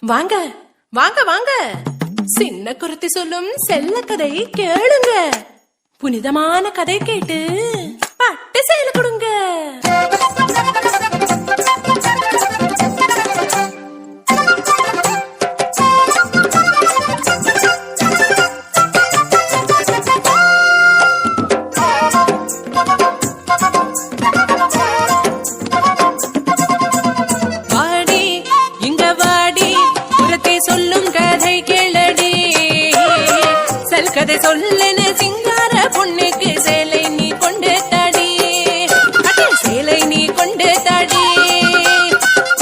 வாங்க வாங்க வாங்க, சின்ன குருத்தி சொல்லும் செல்ல கதை கேளுங்க. புனிதமான கதை கேட்டு பட்டு சேல கொடுங்க. கதை சொல்லன சிங்கார பொண்ணுக்கு சேலை நீ கொண்டு தாடி, சேலை நீ கொண்டு தாடி.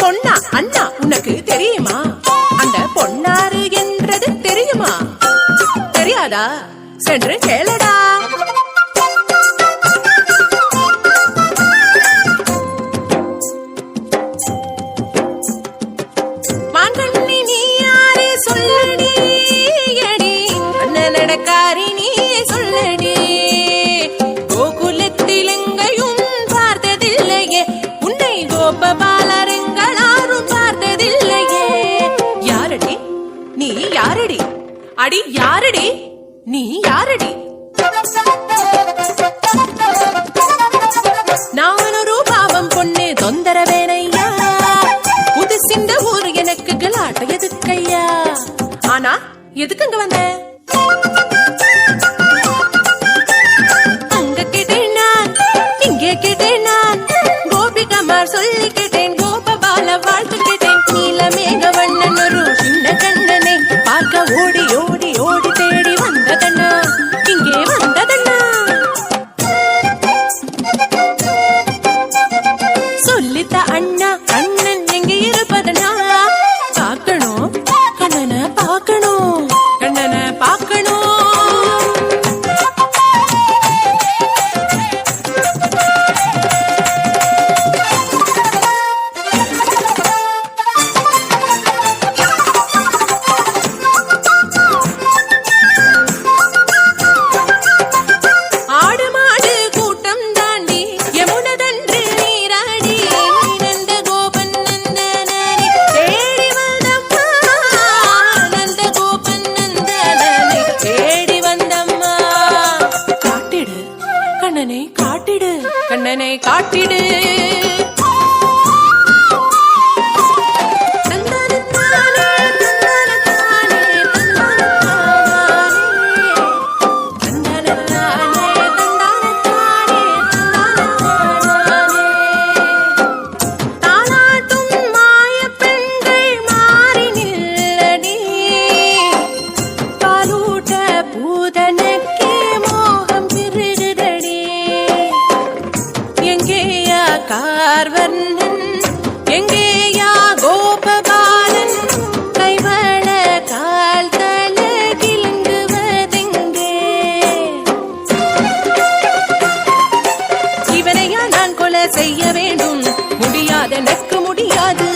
பொன்னா அண்ணா உனக்கு தெரியுமா? அந்த பொன்னாரு என்றது தெரியுமா? தெரியாதா? சென்று கேளடா. மாங்கண்ணி நீ யாரே சொல்லடி, நடக்காரி நீ சொல்லடி. கோகுலத்தில் எங்கையும் பார்த்ததில்லையே, உன்னை கோபபாலரெங்களாரும் பார்த்ததில்லையே. யாரடி நீ யாரடி? அடி யாரடி நீ யாரடி? நான் ஒரு பாவம் பொண்ணு தொந்தரவேனையா, புதுசிந்த ஊர் எனக்கு கலாட்ட எதுக்கையா? ஆனா எதுக்குங்க வந்த? அங்க கேட்டேன் நான், இங்கே கேட்டேன் நான், கோபிகமார் சொல்லி கேட்டேன், கோபபால வாழ்த்து கேட்டேன். நீலமேக வண்ணன் ஒரு சின்ன கண்ணனை பார்க்க ஓடி ஓடி ஓடி தேடி வந்ததண்ணா, இங்கே வந்ததண்ணா. சொல்லித்த அண்ணா அண்ணன் எங்கே இருப்பதண்ணா? பார்க்கணும் கண்ணனை பார்க்கணும், கண்ணனை பார்க்கணும். கண்ணனை காட்டிடு. கார்வர்ணன் எங்கேயா கோபபாலன், கைவள கால் தல கிளங்குவதெங்கே? இவனையா நான் கொலை செய்ய வேண்டும்? முடியாத எனக்கு முடியாது.